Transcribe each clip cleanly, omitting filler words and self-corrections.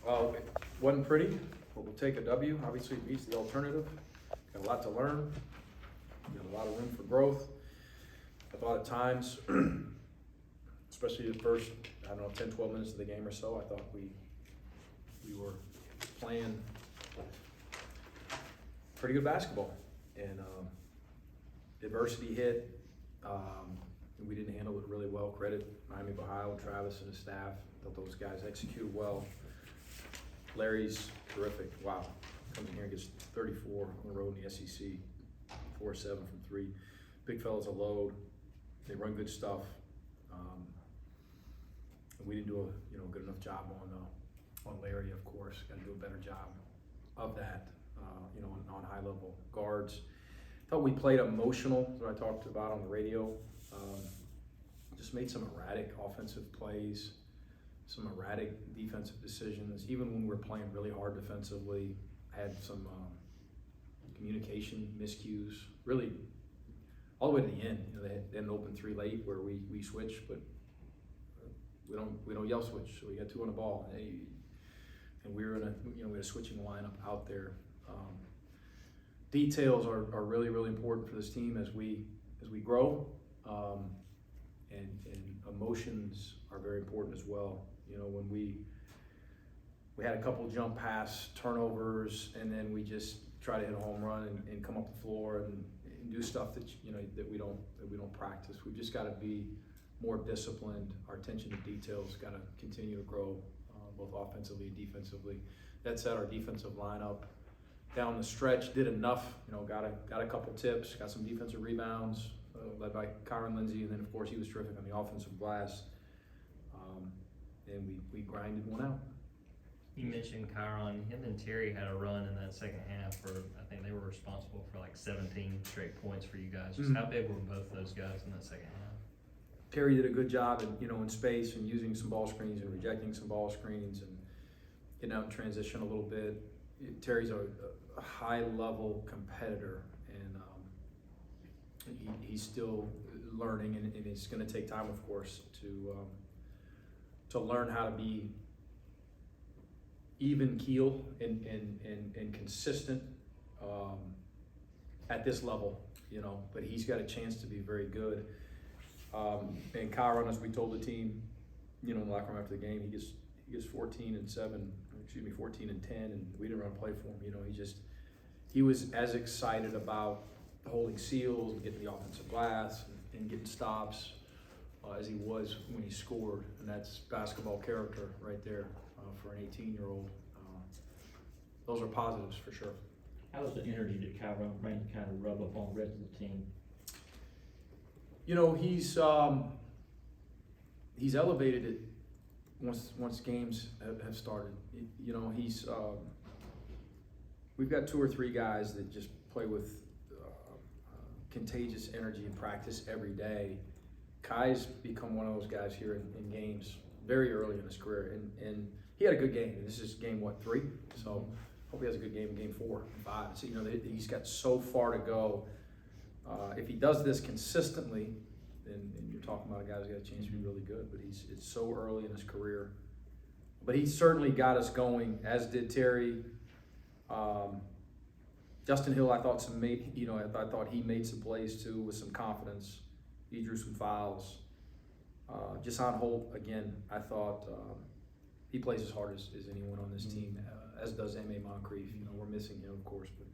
It wasn't pretty, but we'll take a W. Obviously, it beats the alternative. Got a lot to learn. Got a lot of room for growth. I thought at times, especially the first, 10, 12 minutes of the game or so, I thought we were playing pretty good basketball. And adversity hit. And we didn't handle it really well. Credit Miami of Ohio, Travis and his staff. Thought those guys executed well. Larry's terrific. Wow. Comes in here and gets 34 on the road in the SEC. 4-7 from three. Big fella's a load. They run good stuff. And we didn't do a good enough job on Larry, of course. Got to do a better job of that. On high level guards. Thought we played emotional, what I talked about on the radio. Just made some erratic offensive plays, some erratic defensive decisions. Even when we were playing really hard defensively, had some communication miscues. Really, all the way to the end. They had an open three late where we switched, but we don't yell switch. So we got two on the ball, and we were in we had a switching lineup out there. Details are really, really important for this team as we grow, and emotions are very important as well. When we had a couple jump pass turnovers, and then we just try to hit a home run and come up the floor and do stuff that that we don't practice. We've just got to be more disciplined. Our attention to details got to continue to grow, both offensively and defensively. That said, our defensive lineup down the stretch did enough. Got a couple tips, got some defensive rebounds, led by KyeRon Lindsay, and then of course he was terrific on the offensive glass. And we grinded one out. You mentioned KyeRon. Him and Terry had a run in that second half where I think they were responsible for like 17 straight points for you guys. Just how big were both those guys in that second half? Terry did a good job in space and using some ball screens and rejecting some ball screens and getting out in transition a little bit. Terry's a high-level competitor, and he's still learning, and it's going to take time, of course, to learn how to be even keel and consistent at this level, But he's got a chance to be very good. And KyeRon, as we told the team, in the locker room after the game, he gets 14 and 10, and we didn't run a play for him. He was as excited about holding seals and getting the offensive glass and getting stops as he was when he scored, and that's basketball character right there for an 18-year-old. Those are positives for sure. How was the energy that KyeRon bring to kind of rub up on the rest of the team? He's elevated it once games have started. We've got two or three guys that just play with contagious energy in practice every day. Kye's become one of those guys here in games very early in his career, and he had a good game. This is game 3, so hope he has a good game in game 4 and 5. So, he's got so far to go. If he does this consistently, and you're talking about a guy who's got a chance to be really good, but it's so early in his career. But he certainly got us going, as did Terry. Justin Hill, I thought I thought he made some plays too with some confidence. He drew some fouls. Jason Holt, again, I thought he plays as hard as anyone on this team, as does M.A. Moncrief. We're missing him, of course, but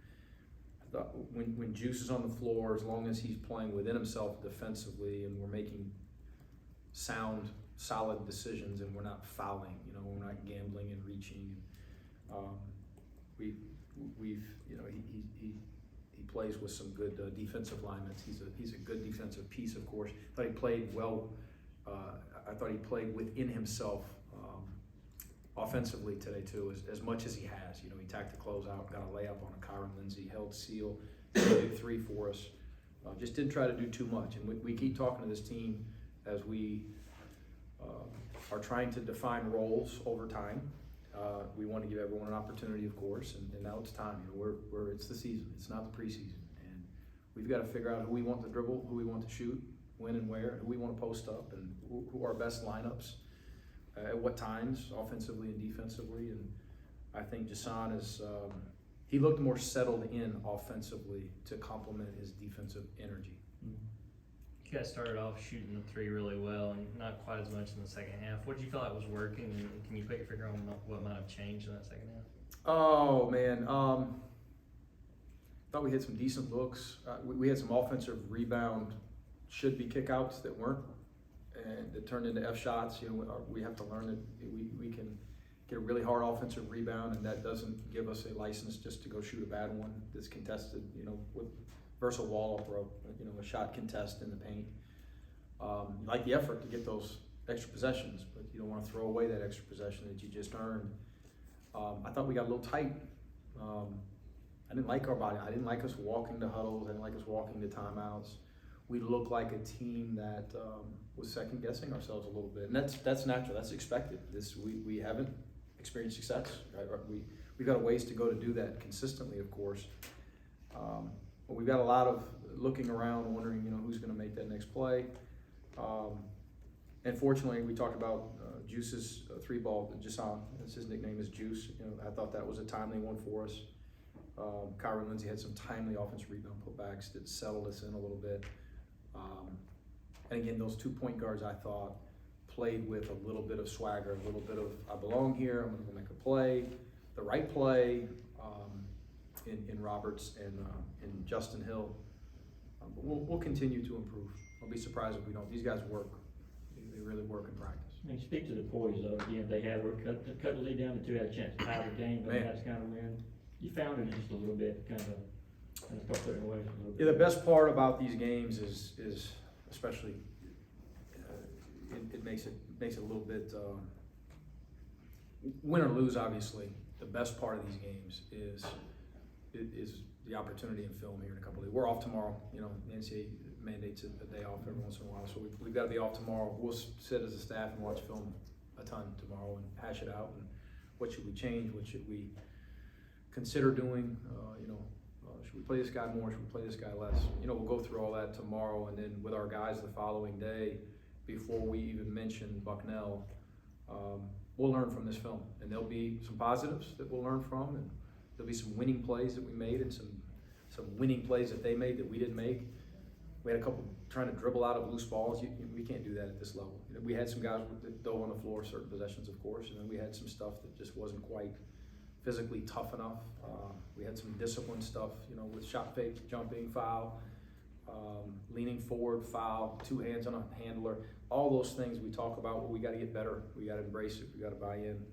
I thought when Juice is on the floor, as long as he's playing within himself defensively and we're making sound, solid decisions and we're not fouling, we're not gambling and reaching. He plays with some good defensive linemen. He's a good defensive piece, of course. I thought he played well. I thought he played within himself offensively today too, as much as he has. He tacked the closeout, got a layup on a KyeRon Lindsay, held seal, did 3 for us. Just didn't try to do too much. And we keep talking to this team as we are trying to define roles over time. We want to give everyone an opportunity, of course, and now it's time. It's the season. It's not the preseason, and we've got to figure out who we want to dribble, who we want to shoot, when and where, who we want to post up, and who our best lineups. at what times, offensively and defensively. And I think Jason is, he looked more settled in offensively to complement his defensive energy. You guys started off shooting the three really well and not quite as much in the second half. What did you feel like was working, and can you put your finger on what might have changed in that second half? Oh man, thought we had some decent looks. We had some offensive rebound, should be kickouts that weren't, and that turned into F shots. You know, we have to learn that we can get a really hard offensive rebound, and that doesn't give us a license just to go shoot a bad one that's contested. You know, versus a wall throw. You know, a shot contest in the paint. You like the effort to get those extra possessions, but you don't want to throw away that extra possession that you just earned. I thought we got a little tight. I didn't like our body. I didn't like us walking to huddles. I didn't like us walking to timeouts. We looked like a team that was second guessing ourselves a little bit, and that's natural. That's expected. We haven't experienced success. Right? We've got a ways to go to do that consistently, of course. But we've got a lot of looking around, wondering, you know, who's going to make that next play. And fortunately, we talked about Juice's three ball. Jason, that's his nickname, is Juice. You know, I thought that was a timely one for us. KyeRon Lindsay had some timely offensive rebound putbacks that settled us in a little bit. And again, those 2 point guards, I thought, played with a little bit of swagger, a little bit of, I belong here, I'm gonna go make a play, the right play, in Roberts and Justin Hill. But we'll continue to improve. I'll be surprised if we don't. These guys work. They really work in practice. I mean, speak to the poise though. Again, they cut the lead down to 2, had a chance to tie the game, but that's kind of win. You found it just a little bit, kind of start putting away a little bit. Yeah, the best part about these games is especially it makes it a little bit win or lose. Obviously, the best part of these games is the opportunity in film here in a couple of days. We're off tomorrow. You know, the NCAA mandates a day off every once in a while, so we've got to be off tomorrow. We'll sit as a staff and watch film a ton tomorrow and hash it out. And what should we change? What should we consider doing? Should we play this guy more? Should we play this guy less? You know, we'll go through all that tomorrow, and then with our guys the following day, before we even mention Bucknell, we'll learn from this film, and there'll be some positives that we'll learn from, and there'll be some winning plays that we made, and some winning plays that they made that we didn't make. We had a couple trying to dribble out of loose balls. We can't do that at this level. You know, we had some guys that dove on the floor certain possessions, of course, and then we had some stuff that just wasn't quite physically tough enough. We had some discipline stuff, you know, with shot fake, jumping, foul, leaning forward, foul, 2 hands on a handler. All those things we talk about, well, we got to get better. We got to embrace it. We got to buy in.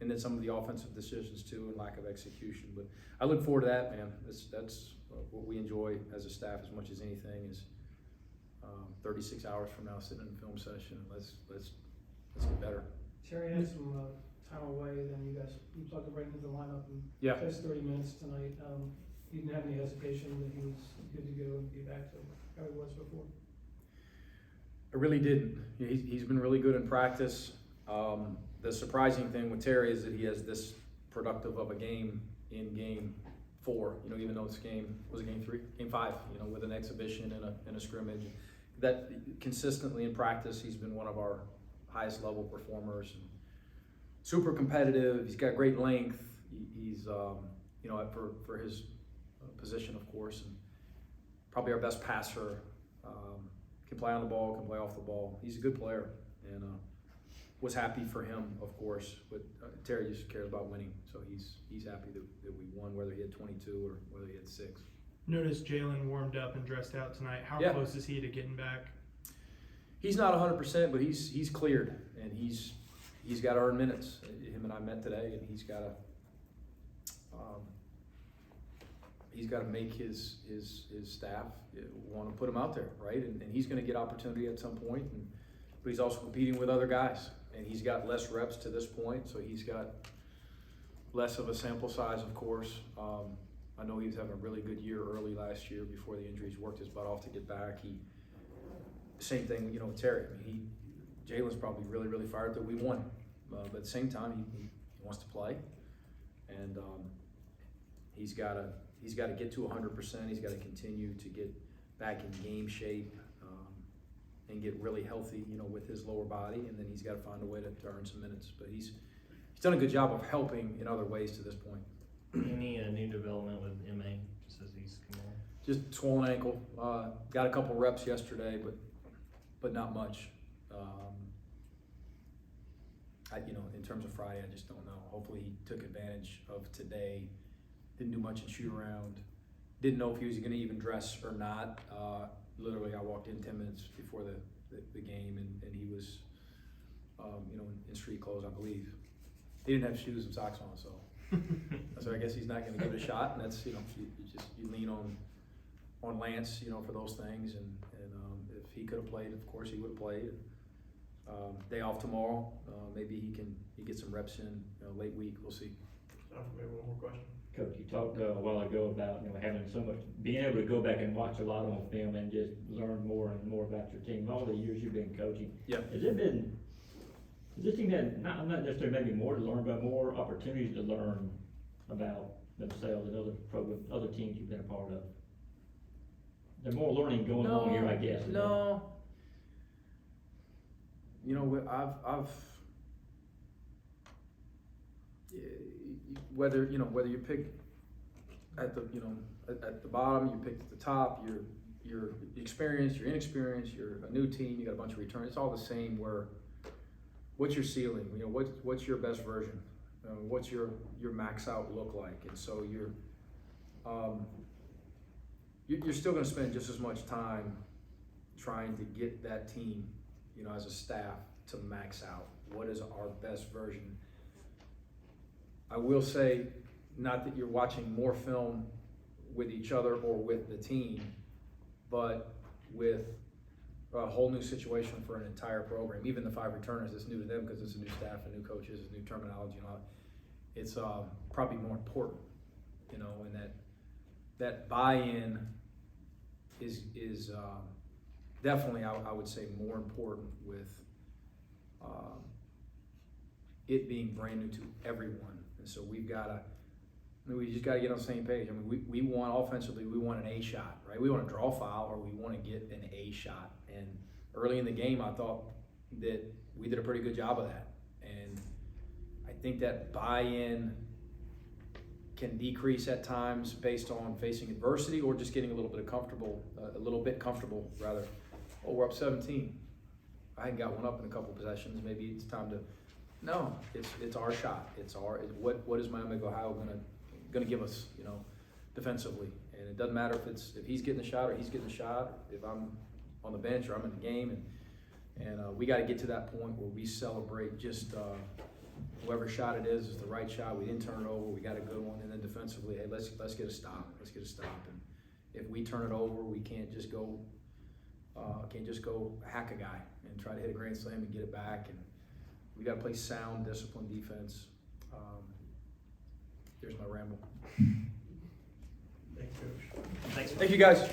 And then some of the offensive decisions too, and lack of execution. But I look forward to that, man. That's what we enjoy as a staff as much as anything is 36 hours from now sitting in a film session. Let's get better. Terry had some time away, then you plugged him right into the lineup and Yeah. just 30 minutes tonight. You didn't have any hesitation that he was good to go and be back to how he was before? I really didn't. He's been really good in practice. The surprising thing with Terry is that he has this productive of a game in game 4. You know, even though it's game 3, game 5. You know, with an exhibition and a scrimmage. That consistently in practice, he's been one of our highest level performers. And super competitive. He's got great length. He's you know, for his position, of course, and probably our best passer. Can play on the ball, can play off the ball. He's a good player, and was happy for him, of course. But Terry just cares about winning, so he's happy that we won, whether he had 22 or whether he had 6. Noticed Jalen warmed up and dressed out tonight. How Yeah. close is he to getting back? He's not 100%, but he's cleared, and he's got to earn minutes. Him and I met today, and he's got to make his staff want to put him out there, right? And he's going to get opportunity at some point, but he's also competing with other guys, and he's got less reps to this point, so he's got less of a sample size, of course. I know he was having a really good year early last year before the injuries, worked his butt off to get back. Same thing, you know, with Terry. I mean, Jalen's probably really, really fired that we won, but at the same time, he wants to play, and he's got to get to 100%. He's got to continue to get back in game shape, and get really healthy, you know, with his lower body, and then he's got to find a way to earn some minutes. But he's done a good job of helping in other ways to this point. Any new development with MA, just as he's come on? Just swollen ankle. Got a couple reps yesterday, but not much. You know, in terms of Friday, I just don't know. Hopefully he took advantage of today. Didn't do much in shoot around. Didn't know if he was going to even dress or not. Literally, I walked in 10 minutes before the game, and he was, you know, in street clothes, I believe. He didn't have shoes and socks on, so I guess he's not going to give it a shot. And that's, you know, you lean on Lance, you know, for those things. And if he could have played, of course he would have played. Day off tomorrow. Maybe he get some reps in, you know, late week. We'll see. Maybe one more question. Coach, you talked a while ago about, you know, having so much, being able to go back and watch a lot on film and just learn more and more about your team. All the years you've been coaching, Yeah. has this team had not necessarily maybe more to learn, but more opportunities to learn about themselves and other programs, other teams you've been a part of? There's more learning going on here, I guess. isn't there? No. You know, I've whether you pick at the, you know, at the bottom, you pick at the top, you're experienced, you're inexperienced, you're a new team, you got a bunch of returns. It's all the same. What's your ceiling? You know, what's your best version? What's your max out look like? And so you're still going to spend just as much time trying to get that team, you know, as a staff to max out. What is our best version? I will say, not that you're watching more film with each other or with the team, but with a whole new situation for an entire program. Even the 5 returners, it's new to them because it's a new staff and new coaches, it's new terminology and all that. It's probably more important, you know, and that buy-in is definitely, I would say, more important with it being brand new to everyone. And so we just got to get on the same page. I mean, we want offensively, we want an A shot, right? We want a draw foul or we want to get an A shot. And early in the game, I thought that we did a pretty good job of that. And I think that buy-in can decrease at times based on facing adversity or just getting a little bit comfortable. Rather. Oh, we're up 17. I hadn't got one up in a couple possessions. Maybe it's time to. No, it's our shot. What is Miami of Ohio gonna give us, you know, defensively? And it doesn't matter if he's getting the shot or he's getting the shot. If I'm on the bench or I'm in the game, and we got to get to that point where we celebrate just whoever shot it is the right shot. We didn't turn it over. We got a good one, and then defensively, hey, let's get a stop. Let's get a stop. And if we turn it over, we can't just go hack a guy and try to hit a grand slam and get it back. And we got to play sound, disciplined defense. There's my ramble. Thanks, Coach. Thanks. Thank you, guys.